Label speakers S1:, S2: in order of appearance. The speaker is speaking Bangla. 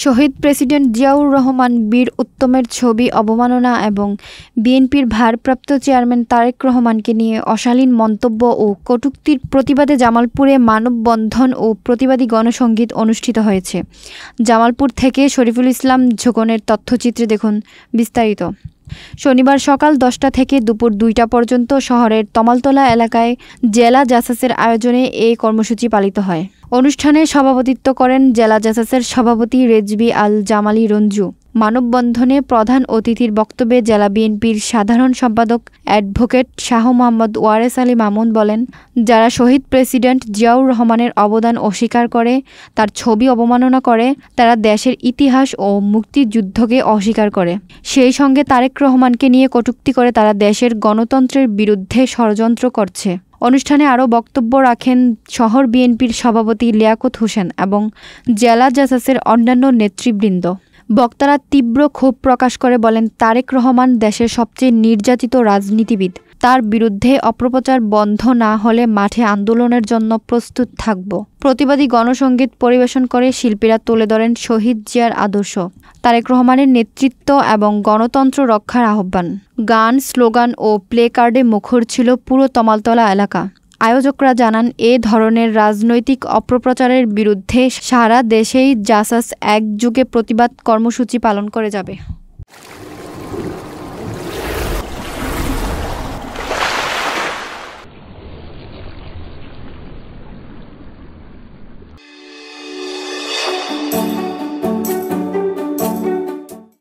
S1: শহীদ প্রেসিডেন্ট জিয়াউর রহমান বীর উত্তমের ছবি অবমাননা এবং বিএনপির ভারপ্রাপ্ত চেয়ারম্যান তারেক রহমানকে নিয়ে অশালীন মন্তব্য ও কটূক্তির প্রতিবাদে জামালপুরে মানববন্ধন ও প্রতিবাদী গণসংগীত অনুষ্ঠিত হয়েছে। জামালপুর থেকে শরীফুল ইসলাম ঝোকনের তথ্যচিত্রে দেখুন বিস্তারিত। শনিবার সকাল 10টা থেকে দুপুর 2টা পর্যন্ত শহরের তমালতলা এলাকায় জেলা জাসাসের আয়োজনে এই কর্মসূচি পালিত হয়। অনুষ্ঠানে সভাপতিত্ব করেন জেলা জাসাসের সভাপতি রেজভী আল জামালি রঞ্জু। মানববন্ধনে প্রধান অতিথির বক্তব্যে জেলা বিএনপির সাধারণ সম্পাদক অ্যাডভোকেট শাহ মোহাম্মদ ওয়ারেস আলী মামুন বলেন, যারা শহীদ প্রেসিডেন্ট জিয়াউর রহমানের অবদান অস্বীকার করে, তার ছবি অবমাননা করে, তারা দেশের ইতিহাস ও মুক্তিযুদ্ধকে অস্বীকার করে। সেই সঙ্গে তারেক রহমানকে নিয়ে কটূক্তি করে তারা দেশের গণতন্ত্রের বিরুদ্ধে ষড়যন্ত্র করছে। অনুষ্ঠানে আরও বক্তব্য রাখেন শহর বিএনপির সভাপতি লিয়াকত হোসেন এবং জেলা জাসাসের অন্যান্য নেতৃবৃন্দ। বক্তারা তীব্র ক্ষোভ প্রকাশ করে বলেন, তারেক রহমান দেশের সবচেয়ে নির্যাতিত রাজনীতিবিদ। তার বিরুদ্ধে অপপ্রচার বন্ধ না হলে মাঠে আন্দোলনের জন্য প্রস্তুত থাকব। প্রতিবাদী গণসংগীত পরিবেশন করে শিল্পীরা তুলে ধরেন শহীদ জিয়ার আদর্শ, তারেক রহমানের নেতৃত্ব এবং গণতন্ত্র রক্ষার আহ্বান। গান, স্লোগান ও প্লে কার্ডে মুখর ছিল পুরো তমালতলা এলাকা। আয়োজকরা জানান, এ ধরনের রাজনৈতিক অপপ্রচারের বিরুদ্ধে সারা দেশেই জাসাস একযোগে প্রতিবাদ কর্মসূচি পালন করে যাবে।